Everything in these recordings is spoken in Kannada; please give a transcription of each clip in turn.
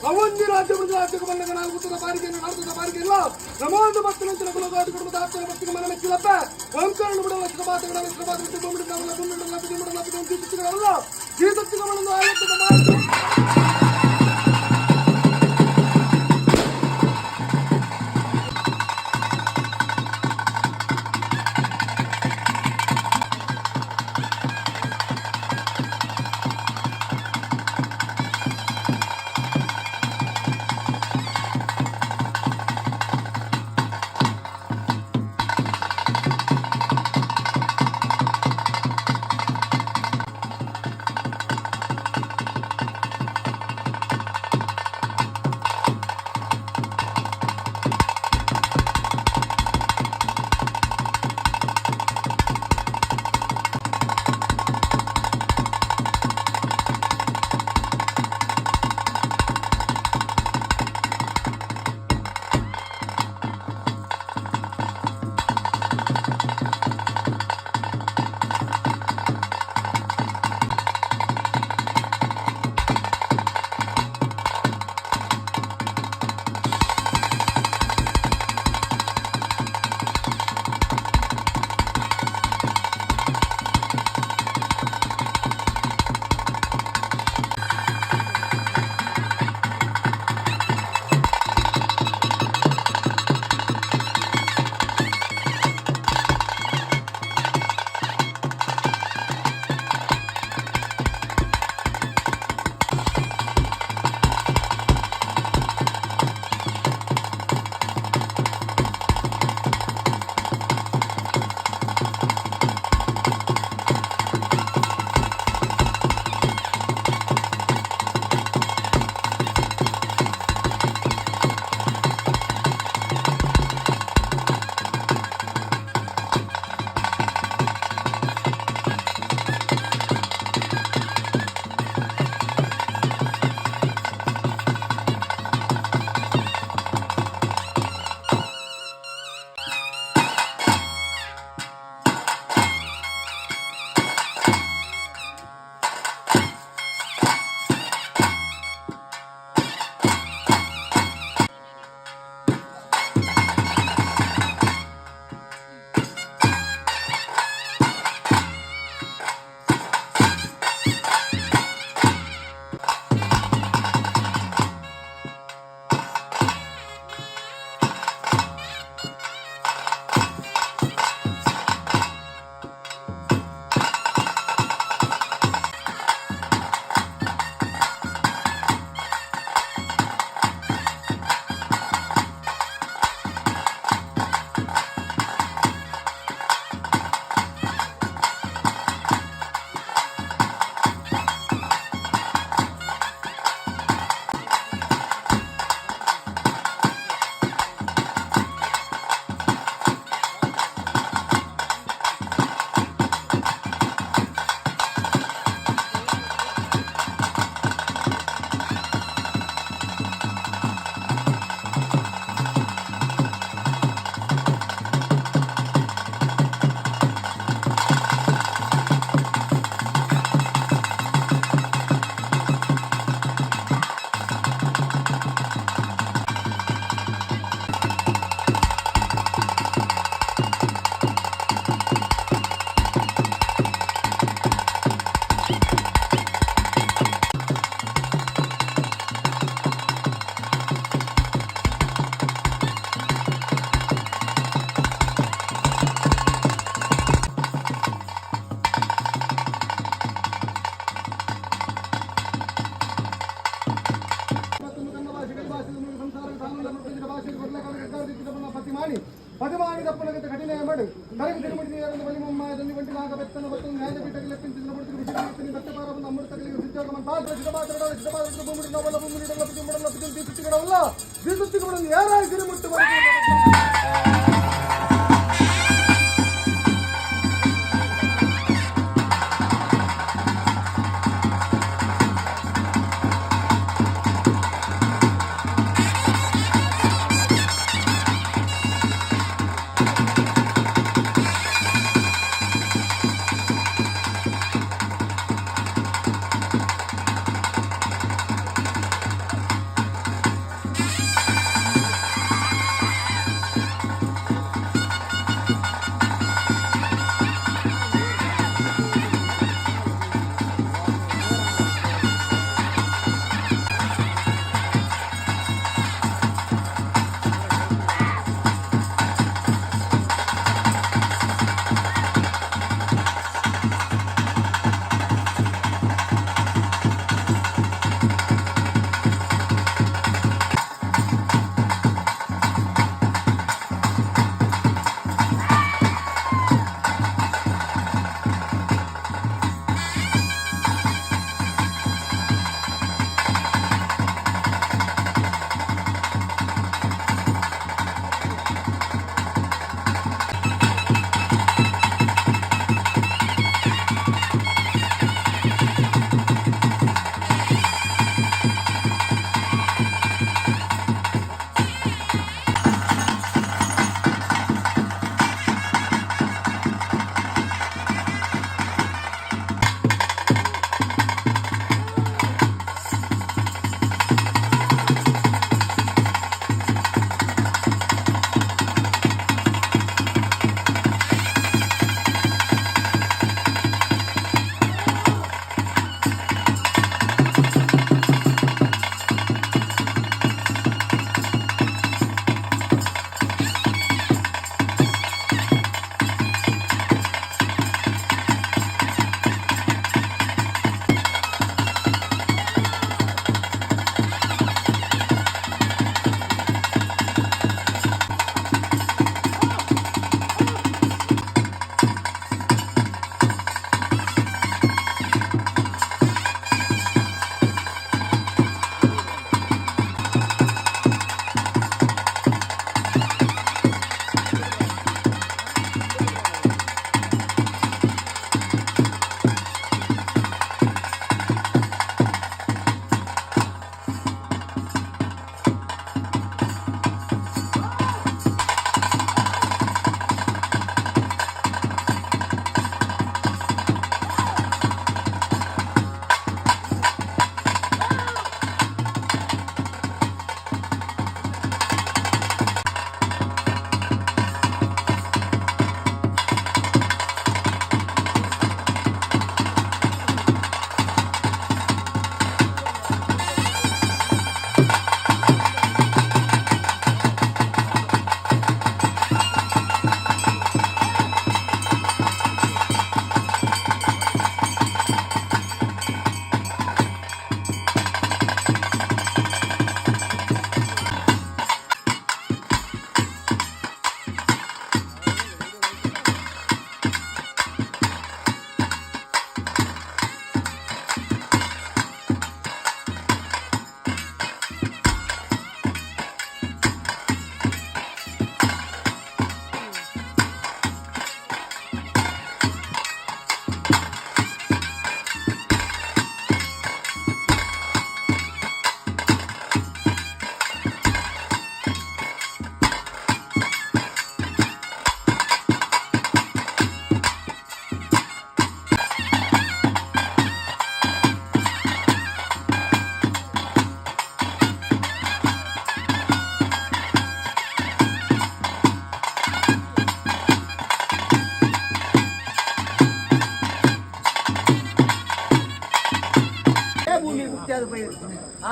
ಅವಂದಿ ರಾಜ್ಯ ರಾಜ್ಯಕ್ಕೆ ಬಂದಾಗ ನಾವು ಉತ್ತದ ಬಾರಿಗೆಯನ್ನು ನಾಲ್ಕದ ಬಾರಿಗೆಲ್ಲ ಪ್ರಮಾದ ಮತ್ತು ನಂತರ ಕುಲಗಾದ ಕುಟುಂಬದ ಆಪ್ತರ ಭಕ್ತಿಗೆ ಮನ ಮೆಚ್ಚಿಲಪ್ಪ ಓಂಕಾರ ಬಿಡುವ ಸಭಾತಗಳ ಸಭಾತಗಳ ಗೀತಗಳನ್ನು ಆಲೋಚನೆ ಮಾಡಿ పదిమాని తప్పనగత కఠినయమడు తరగ తిరుమడి నేరను వలిమమ్మ దండి వంటి నాగ వెత్తన వత్తు న్యాయపీఠకి లెప్పించిన బడుతుకు విషయం దత్తపారము అమృత కలిగి ఉద్యోగం పాత్ర సిద్ధపాత్ర భూముడి నవల భూముడి లభించడం లభించి తీసుకుడం వల్ల తీసుకుడం ఏరాయి తిరుముట్టు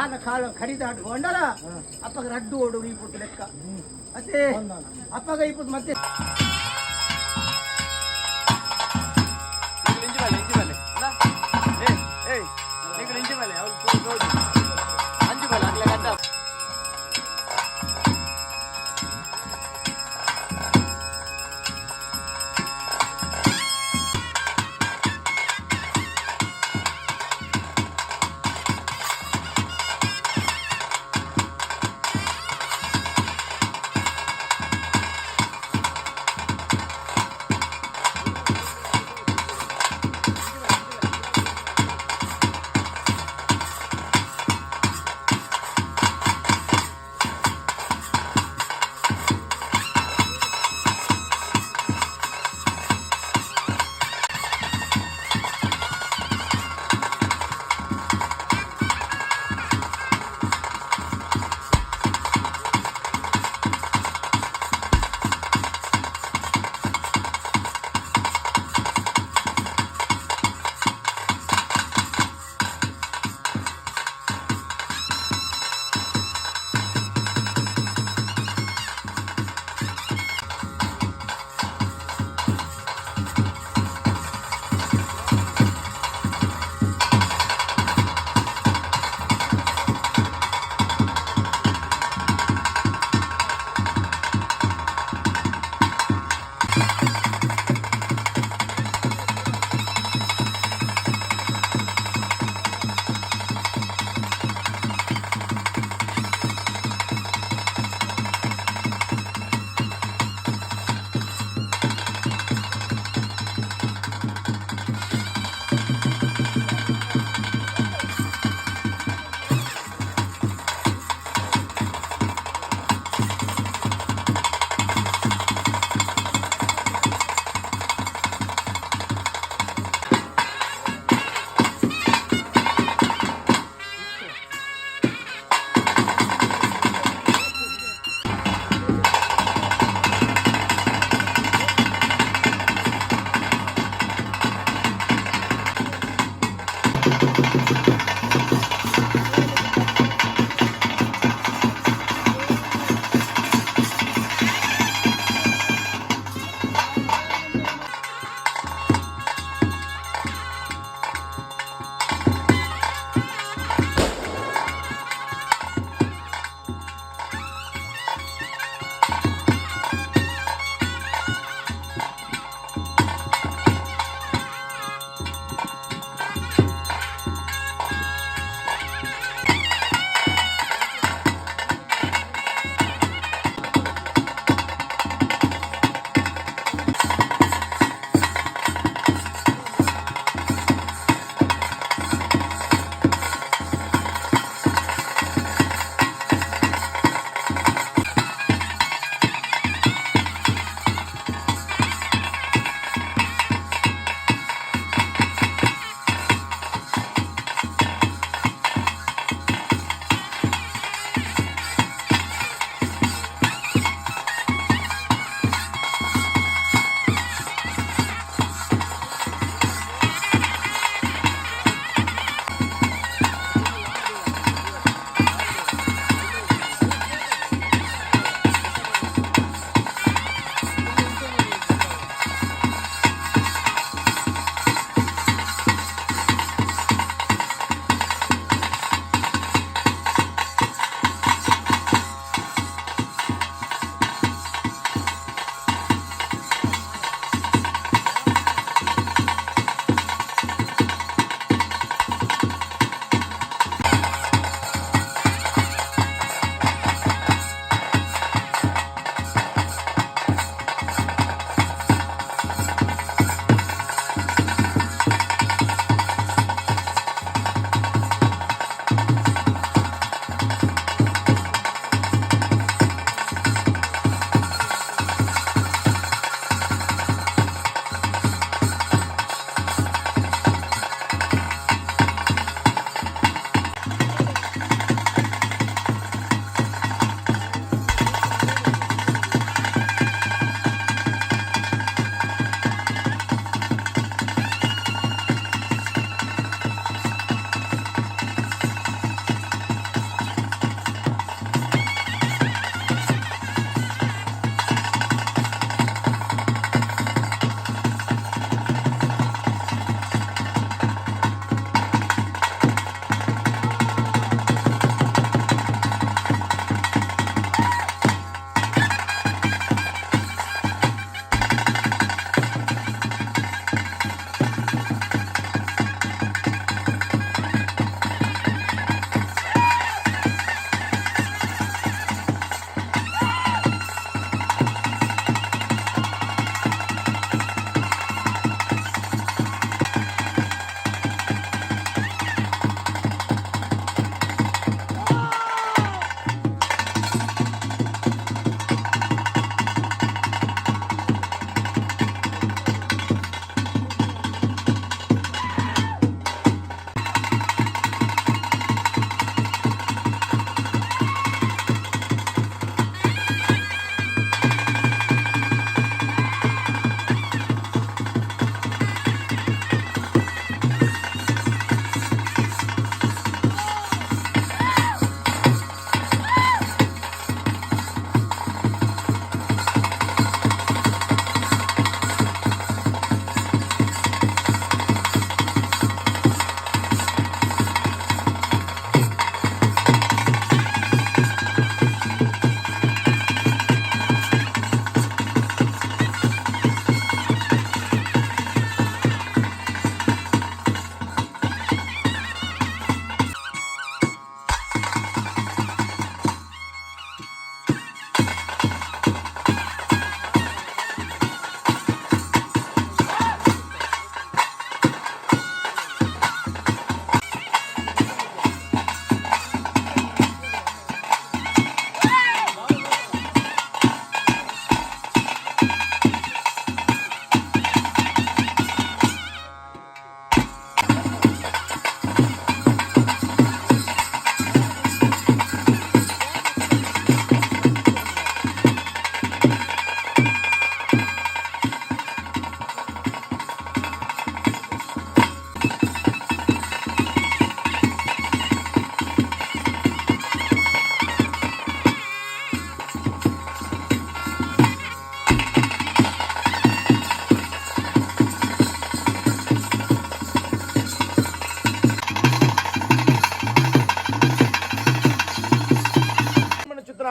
ಆನ ಕಾಲ ಕಡಿದಾಟು ಕೊಂಡಲ ಅಪ್ಪಗ ರಡ್ಡು ಓಡು ಇಪ್ಪತ್ತು ಲೆಕ್ಕ ಮತ್ತೆ ಅಪ್ಪಗ ಇಪ್ಪತ್ತು ಮತ್ತೆ ಅಂಜು ಬಲ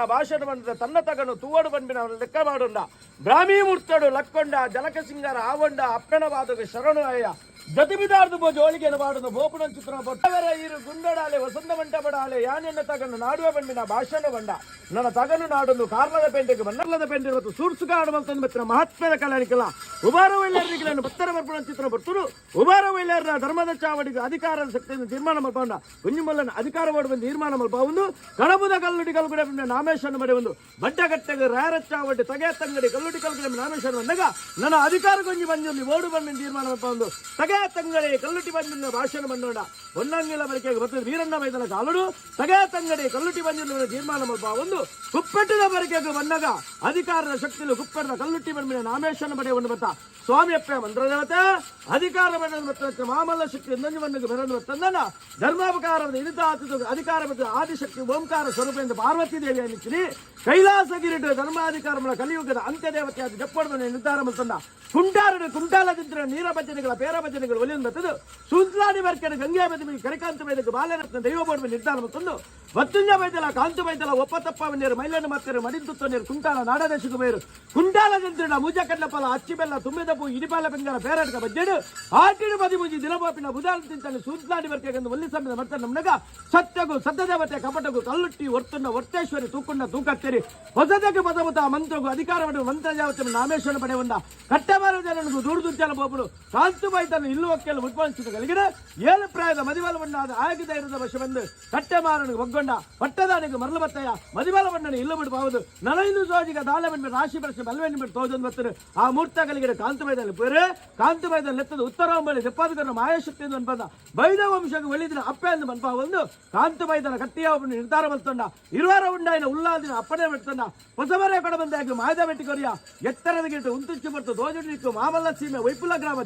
ಭಾಷಣ ಬಂದ ತನ್ನ ತಗನು ತೂವಡು ಬಂದಿನ ಲೆಕ್ಕ ಮಾಡೋಣ ಬ್ರಾಹ್ಮಿ ಮುರ್ತಡು ಲಕ್ಕೊಂಡ ಜಲಕ ಸಿಂಗಾರ ಆವಂಡ ಅಪ್ಪನ ಬಾದಗ ಶರಣು ಅಯ್ಯ ಜತಿಬಿದಾರ್ದು ಜೋಳಿಗೆ ಬಾಡುದು ಬೋಪುಣ ಚಿತ್ರ ಬೊಟ್ಟವರ ಇರು ಗುಂಡಡಾಲೆ ವಸಂತ ಮಂಟ ಬಡಾಲೆ ಯಾನೆನ್ನ ತಗನು ನಾಡುವ ಬಂಡಿನ ಭಾಷಣ ಬಂಡ ನನ್ನ ತಗನು ನಾಡೊಂದು ಕಾರ್ಲದ ಪೆಂಡೆಗೆ ಮನ್ನರ್ಲದ ಪೆಂಡೆ ಮತ್ತು ಸೂರ್ಸುಗ ಆಡುವಂತ ಬತ್ತಿನ ಮಹಾತ್ಮದ ಕಲಾನಿಕಲ ಉಬಾರ ವೈಲ್ಯರಿಗೆ ಬತ್ತರ ಬರ್ಪುಣ ಚಿತ್ರ ಬರ್ತರು ಉಬಾರ ವೈಲ್ಯರ ಧರ್ಮದ ಚಾವಡಿಗೆ ಅಧಿಕಾರದ ಶಕ್ತಿಯನ್ನು ತೀರ್ಮಾನ ಮಲ್ಪಂಡ ಕುಂಜುಮಲ್ಲನ ಅಧಿಕಾರ ಮಾಡುವ ತೀರ್ಮಾನ ಮಲ್ಪವನ್ನು ಕಡಬುದ ಕಲ್ಲುಡಿ ಕಲ್ಗುಡೆ ನಾಮೇಶನ್ನು ಮಾಡಿ ಒಂದು ಬಡ್ಡಗಟ್ಟೆಗೆ ರಾಯರ ಚಾವಡಿ ತಗೆ ತಂಗಡಿ ಕಲ್ಲುಡಿ ಕಲ್ಗುಡೆ ನಾಮೇಶನ್ ಬಂದಾಗ ನನ್ನ ಅಧಿಕಾರ ಕೊಂಜಿ ಬಂಜಲ್ಲಿ ಓಡು ಬಂದ ತೀರ್ಮಾನ ಮಲ್ಪ ಒಂದು ತಗೆ ತಂಗಡಿ ಕಲ್ಲುಟಿ ಬಂಜಿನ ಭಾಷಣ ಬಂದೋಡ ಹೊನ್ನಂಗಿಲ ಬರಿಕೆಗೆ ಬರ್ತದೆ ವೀರಣ್ಣ ಮೈದನ ಕಾಲುಡು ತಗೆ ತಂಗಡಿ ಕಲ್ಲುಟಿ ಬಂಜಿನ ತೀರ್ಮಾನ ಮಲ್ಪ ಒಂದು ಕುಪ್ಪೆಟ್ಟಿನ ಬರಿಕೆಗೆ ಬಂದಾಗ ಅಧಿಕಾರದ ಶಕ್ತಿಯಲ್ಲಿ ಕುಪ್ಪೆಟ್ಟದ ಕಲ್ಲುಟ್ಟಿ ಬಂದ ನಾಮೇಶನ ಬಡೆ ಒಂದು ಬತ್ತ ಸ್ವಾಮಿಯಪ್ಪ ಮಂತ್ರದೇವತೆ ಅಧಿಕಾರ ಬಂದ ಮಾಮಲ್ಲ ಶಕ್ತಿ ನಂಜು ಬಂದಿಗೆ ಬೆರದು ಬರ್ತಂದನ ಧರ್ಮಾಪಕಾರದ ಇರಿತ ಅಧಿಕಾರ ಬಂದ ಆದಿಶಕ್ತಿ ಓಂಕಾರ ಸ್ವರೂಪ ಎಂದು ಪಾರ್ವತಿ ದೇವಿಯ ನಿಚ್ಚಿನಿ ಕೈಲಾಸಗಿರಿಟ್ಟು ಧರ್ಮಾಧಿಕಾರ ಕಲಿಯುಗದ ಅಂತ್ಯದೇವತೆ ಅದು ಜಪ್ಪಡದ ನಿರ್ಧಾರ ಬಂತಂದ ಕುಂಟಾಲದಿದ್ರೆ ನೀರ ಭಜನೆಗಳ ಪೇರ ಭಜನೆಗಳು ಒಲಿಯನ್ನು ಬರ್ತದು ಸುಂತ್ಲಾಡಿ ಬರ್ಕೆರೆ ಗಂಗೆ ಬದಿ ಕರಿಕಾಂತ ವೈದ್ಯಕ್ಕೆ ಬಾಲರತ್ನ ದೈವ ಬೋರ್ಡ್ ನಿರ್ಧಾರ ಬಂತಂದು ವತ್ತುಂಜ ವೈದ್ಯಲ ಕಾಂತು ವೈದ್ಯಲ ಒಪ್ಪತಪ್ಪ ನೀರು ಮೈಲನ್ನು ಮಾತಾರೆ ಮಡಿದುತ್ತ ನೀರು ಕುಂಟಾಲ ನಾಡದೇಶಕ್ಕೆ ಬೇರು ಕುಂಟಾಲದಂತ್ರಿನ ಮುಜ ಕಡ್ಲಪ್ಪಲ ಅಚ್ಚಿ ಬೆಲ್ಲ ತುಂಬಿದ ಪೂ ಇಡಿಪಾಲ ಬೆಂಗಲ ಪೇರಾಟಕ ಬಜ್ಜೆಡು ಆಟಿಡು ಬದಿ ಮುಜಿ ದಿನಪಾಪಿನ ಬುಧಾಲ ತಿಂತಾನೆ ಸುಂತ್ಲಾಡಿ ಬರ್ಕೆಗೆಂದು ಒಲ್ಲಿ ಸಮಯದ ಮರ್ತ ನಮ್ನಗ ಸತ್ಯಗೂ ಸತ್ಯದೇವತೆ ಕಪಟಗೂ ಕಲ್ಲುಟ್ಟಿ ಒರ್ತುನ್ನ ಒರ್ತೇಶ್ವರಿ ತೂಕುಂಡ ತೂಕತ್ತೇರಿ ಹೊಸದಕ್ಕೆ ಪದಮುತ ಮಂತ್ರಗೂ ಅಧಿಕಾರ ಪಡೆಯುವ ಮಂತ್ರಜಾವತೆ ನಾಮೇಶ್ವರ ಪಡೆಯುವಂಡ ಕಟ್ಟಬಾರ ಜನನಿಗೂ ದುಡ್ದುಂಚಲ ಬೋಪುಡು ಕಾಂತು ಬೈತನ್ನು ಇಲ್ಲು ಒಕ್ಕೆಲ್ಲ ಉದ್ಭವಿಸಿದ ಕಲಿಗಿಡ ಏಳು ಪ್ರಾಯದ ಮದಿಬಲವನ್ನಾದ ಆಗಿದ ಇರದ ವಶ ಬಂದು ಕಟ್ಟೆಮಾರನಿಗೆ ಒಗ್ಗೊಂಡ ಪಟ್ಟದಾನಿಗೆ ಮರಳು ಬತ್ತಯ್ಯ ಮದಿಬಲವಣ್ಣನ ಇಲ್ಲು ಬಿಡಬಹುದು ನನೈದು ಸೋಜಿಗ ದಾಲೆ ಬಂದ್ಬಿಟ್ಟು ರಾಶಿ ಬರಸಿ ಬಲ್ವೆಣ್ಣು ಬಿಟ್ಟು ತೋಜನ್ ಬರ್ತರು ಆ ಮೂರ್ತಗಳಿಗೆ ಕಾಂತು ಬೈದಲ್ಲಿ ಬೇರೆ ಕಾಂತು ಬೈದಲ್ಲಿ ಎತ್ತದ ಉತ್ತರ ಒಂಬಳಿ ದೆಪ್ಪಾದಕರನ್ನು ಮಾಯಾಶಕ್ತಿ ಎಂದು ಅನ್ಪದ ಬೈದ ವಂಶಕ್ಕೆ ಒಲಿದಿನ ಅಪ್ಪೆ ಎಂದು ಮನ್ಪ ಒಂದು ಕಾಂತು ಬೈದನ ಕಟ್ಟಿಯ ಒಬ್ಬನು ನಿರ್ಧಾರ ಬರ್ತಂಡ ಇರುವಾರ ಉಂಡಾಯಿನ ಉಲ್ಲಾದಿನ ಅಪ್ಪಣೆ ಬಿಡ್ತಂಡ ಹೊಸಬರೇ ಕೊಡ ಬಂದಾಗಿ ಮಾಯದ ಬೆಟ್ಟಿಕೊರಿಯ ಎತ್ತರದ ಗಿಟ್ಟು ಉಂತುಚ್ಚು ಬರ್ತು ದೋಜುಡಿಕ್ಕು ಮಾಮಲ್ಲ ಸೀಮೆ ವೈಪುಲ ಗ್ರಾಮ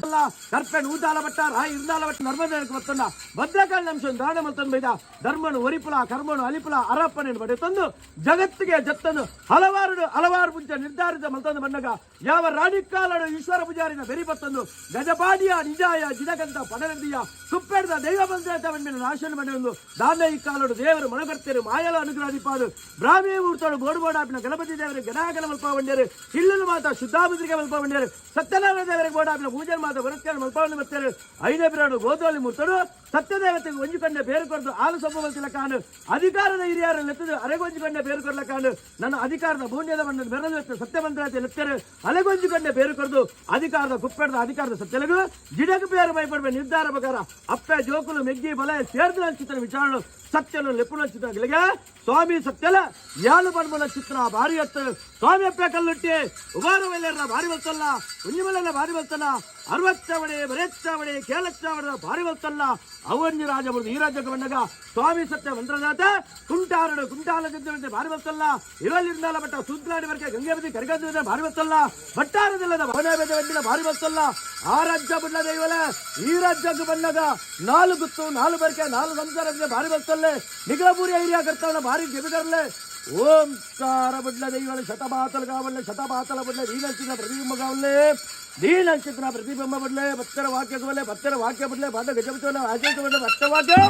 ಕರ್ಪೆನ್ ಊತಾಲ ಬಟ್ಟ ರಾಯಿ ಇರ್ದಾಲ ಬಟ್ಟ ನರ್ಮದಕ್ಕೆ ಬರ್ತಂಡ ಭದ್ರಕಾಳಿ ಅಂಶ ದಾಣ ಮಲ್ತನ್ ಬೈದ ಧರ್ಮನು ಒರಿಪುಲ ಕರ್ಮನು ಅಲಿಪುಲ ಅರಪ್ಪನ ಬಡೆ ತಂದು ಜಗತ್ತಿಗೆ ಜತ್ತನು ಹಲವಾರು ಮುಂಚ ನಿರ್ಧಾರಿತ ಮಲ್ತಂದು ಬಂದಾಗ ಯಾವ ರಾಣಿಕಾಲಡು ಈಶ್ವರ ಪೂಜಾರಿನ ಬೆರಿ ಬತ್ತಂದು ಗಜಪಾಡಿಯ ನಿಜಾಯ ಜಿನಗಂತ ಪಡನದಿಯ ಕುಪ್ಪೆಡ್ದ ದೈವ ಪಂಚಾಯತ ನಾಶನ ಮನೆ ಒಂದು ದಾನ ಈ ಕಾಲಡು ದೇವರು ಮನಗರ್ತೇರು ಮಾಯಲ ಅನುಗ್ರಹಿಪಾದು ಬ್ರಾಹ್ಮಿ ಊರ್ತೋಡು ಬೋಡಾಪಿನ ಗಣಪತಿ ದೇವರಿಗೆ ಗಣಾಗಲ ಮಲ್ಪ ಬಂಡೇರು ಇಲ್ಲಲು ಮಾತ ಶುದ್ಧಾಬುದ್ರಿಗೆ ಮಲ್ಪ ಬಂಡೇರು ಸತ್ಯನಾರಾಯಣ ದೇವರಿಗೆ ಬೋಡಾಪಿನ ಪೂಜೆ ಮಾತ ಬರುತ್ತೇನೆ ಮಲ್ಪವನ್ನು ಬರ್ತಾರೆ ಐನೇ ಬಿರಾಡು ಗೋದೋಲಿ ಮುರ್ತಡು ಸತ್ಯದೇವತೆಗೆ ಒಂಜಿಕೊಂಡೆ ಬೇರು ಕೊರದು ಹಾಲು ಸೊಬ್ಬ ಕಾಣು ಅಧಿಕಾರದ ಹಿರಿಯರನ್ನು ಎತ್ತದು ಅರೆಗೊಂಜಿಕೊಂಡೆ ಬೇರು ಕೊರಲ ಕಾಣು ನನ್ನ ಅಧಿಕಾರದ ಭೂನ್ಯದ ಬಣ್ಣದ ಬೆರದು ಎತ್ತ ಸತ್ಯಮಂತ್ರಾತೆ ಲೆತ್ತರು ಅಲೆಗೊಂಜಿಕೊಂಡೆ ಬೇರು ಕೊರದು ಅಧಿಕಾರದ ಕುಪ್ಪೆಡದ ಅಧಿಕಾರದ ಸತ್ಯಲಗು ಜಿಡಕು ಬೇರು ಮೈಪಡುವ ನಿರ್ಧಾರ ಪ್ರಕಾರ ಅಪ್ಪೆ ಜೋಕುಲು ಮೆಗ್ಗಿ ಬಲ ಸೇರ್ದು ಚಿತ್ರ ವಿಚಾರಣೆ ಸತ್ಯನು ಲೆಪ್ಪುಣ ಚಿತ್ರಗಳಿಗೆ ಸ್ವಾಮಿ ಸತ್ಯಲ ಯಾಳು ಬಣ್ಮನ ಚಿತ್ರ ಭಾರಿ ಎತ್ತ ಸ್ವಾಮಿ ಅಪ್ಪೆ ಕಲ್ಲುಟ್ಟಿ ಉಗಾರ ವೈಲ್ಯರ ಭಾರಿ ಬರ್ತಲ್ಲ ಉಂಜಿಮಲೆಲ್ಲ ಭಾರಿ ಬರ್ತಲ್ಲ ಅರವತ್ತಾವಡೆ ಬರೆಚ್ಚಾವಡೆ ಕೇಳಚ್ಚಾವಡ ಭಾರಿ ಬರ್ತಲ್ಲ ಅವನ್ಯ ರಾಜ ಬರುದು ಈ ರಾಜ್ಯಕ್ಕೆ ಬಂದಾಗ ಸ್ವಾಮಿ ಸತ್ಯ ಮಂತ್ರದಾತ ಕುಂಟಾಲ ಜಂತೆ ಭಾರಿ ಬರ್ತಲ್ಲ ಇರಲಿಂದಾಲ ಬಟ್ಟ ಸುಂತ್ಲಾಡಿ ಬರ್ಕೆ ಗಂಗೆ ಬದಿ ಕರಿಗಂದ ಭಾರಿ ಬರ್ತಲ್ಲ ಬಟ್ಟಾರದಿಲ್ಲದ ಭವನ ಬೆದ ಬಂದಿಲ್ಲ ಭಾರಿ ಬರ್ತಲ್ಲ ಆ ರಾಜ್ಯ ಬಿಡ್ಲದ ಇವಲ ಈ ರಾಜ್ಯಕ್ಕೆ ಬಂದಾಗ 4 ಗುತ್ತು 4 ಬರ್ಕೆ 4 ಸಂಸಾರ ಭಾರಿ ಬರ್ತಲ್ಲೇ ನಿಗಲಪುರಿ ಐರಿಯಾ ಕರ್ತಾವಣ ಭಾರಿ ಜಬಿಗರ್ಲೆ ಓಂಕಾರ ಬಿಡ್ಲದ ಇವಳ ಶತಪಾತಲ ಕಾವಲ್ಲೆ ಶತಪಾತಲ ಬಿಡ್ಲೆ ದೀನಚಿತ್ರ ಪ್ರತಿಬಿಂಬ ಕಾವಲ್ಲೆ ದೀನಚಿತ್ರ ಪ್ರತಿಬಿಂಬ ಬಿಡ್ಲೆ ಭಕ್ತರ ವಾಕ್ಯ ಬಿಡ್ಲೆ ಬಾದ ಗಜಪತಿವಲ್ಲ ಆಚರಿಸ ಬಿಡ್ಲೆ ಭಕ್ತ ವಾಕ್ಯ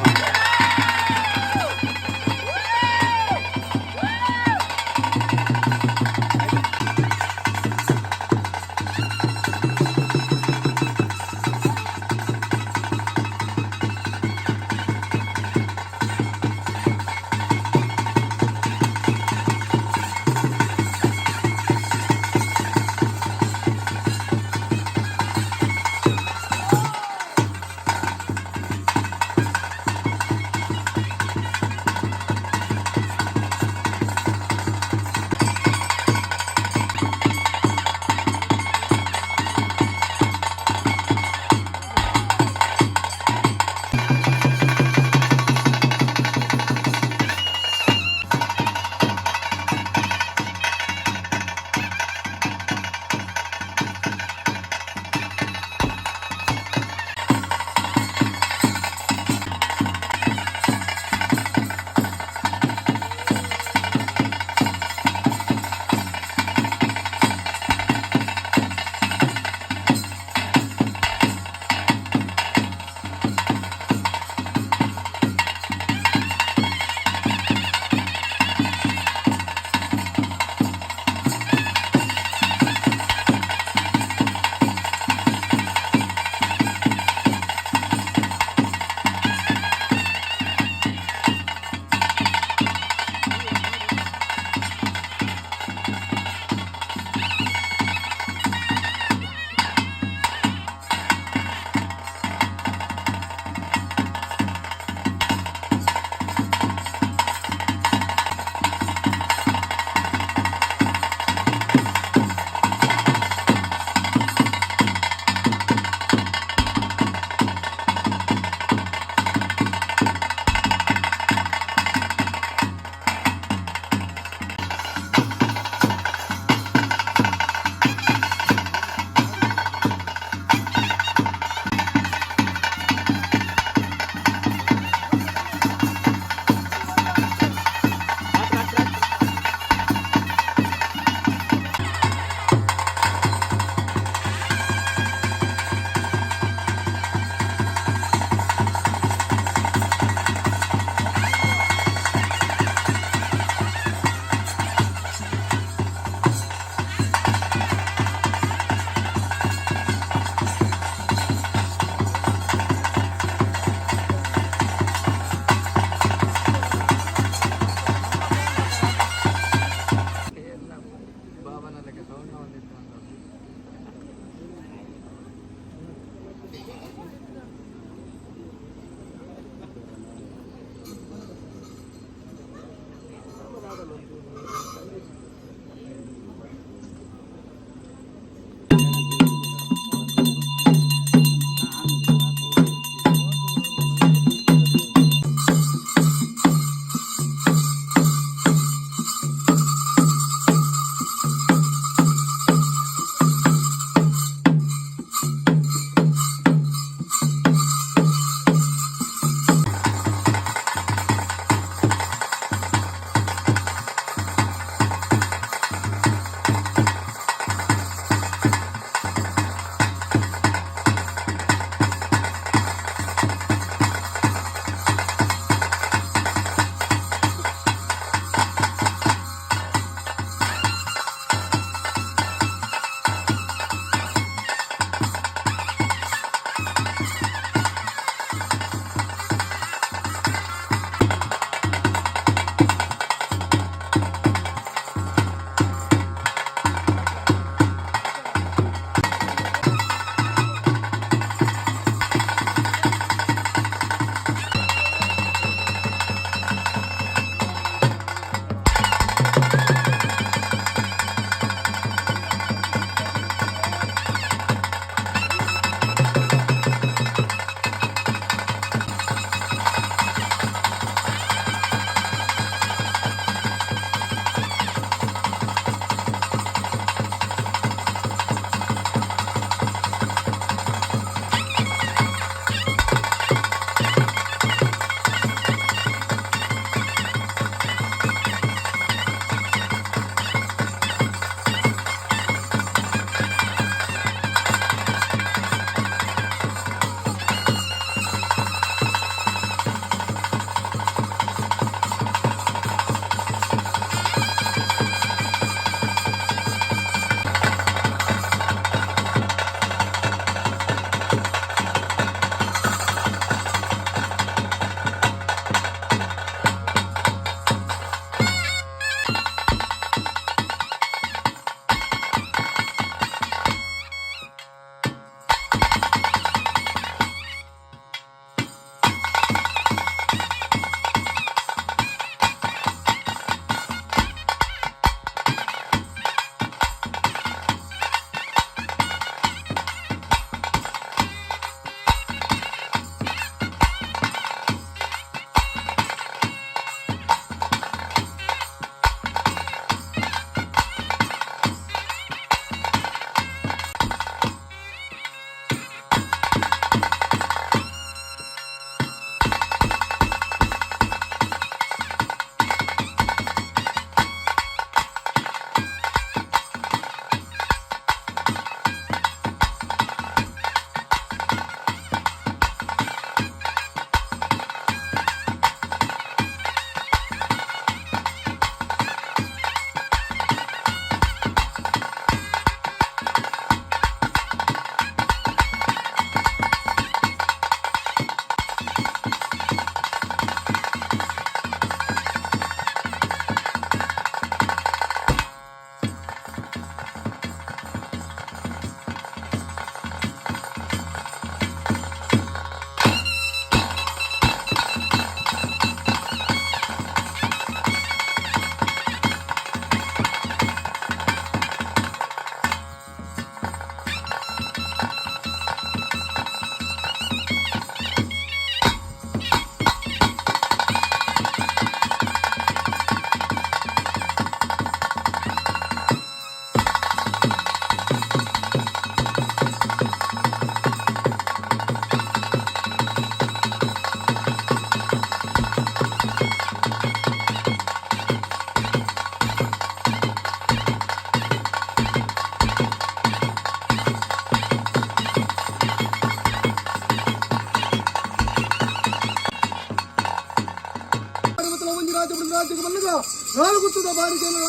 ರಾಜ್ಯಕ್ಕೆ ಬಂದಾಗ ನಾಲ್ಕುತ್ತದ ಬಾರಿಗೆಯನ್ನು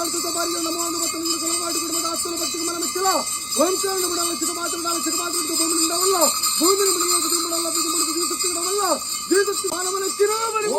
ನಮ್ಮನ್ನು ಮತ್ತು ನಿನ್ನ ಕೊಲವಾಡಿ ಕುಟುಂಬದ ಆಸ್ತನ ಭಕ್ತಿಗೆ ಮನ ಮೆಚ್ಚಿಲ್ಲ ವಂಶವನ್ನು ಬಿಡಲ್ಲ ಚಿಕ್ಕಮಾತ್ರ ಭೂಮಿ ನಿಂದವಲ್ಲ ಭೂಮಿನ ಬಿಡಲ್ಲ ಜೀವಶಕ್ತಿಗಳವಲ್ಲ ಜೀವಶಕ್ತಿ ಮಾನವನ ಚಿರಾಮಣಿ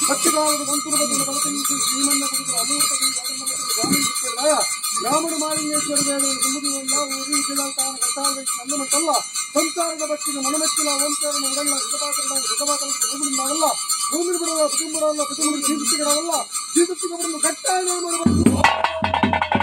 ಭಕ್ತಿಭಾವದ ಮಂತ್ರ ಬದಲು ಬಲಕಂತು ಶ್ರೀಮನ್ನ ಕುರಿತು ಅಮೂರ್ತ ರಾಮನು ಮಾಲಿಂಗೇಶ್ವರ ದೇವರನ್ನು ತುಂಬುವುದಲ್ಲ ಊರಿ ತಾನು ಕರ್ತಾವ ಸಂಗಮಕ್ಕಲ್ಲ ಸಂಸಾರದ ಭಕ್ತಿಗೆ ಮನಮೆಚ್ಚಿಲ್ಲ ಓಂಕಾರನ ಉಡಲ್ಲ ಭೂಮಿಯಿಂದವಲ್ಲ ಭೂಮಿ ಬಿಡುವ ಪ್ರತಿಬಿಡಲ್ಲ ಪ್ರತಿಬಿಡಿ ಜೀವಿಸಿಗಳವಲ್ಲ ಜೀವಿಸಿಗಳನ್ನು ಕಟ್ಟಾಯ ಮಾಡಬಹುದು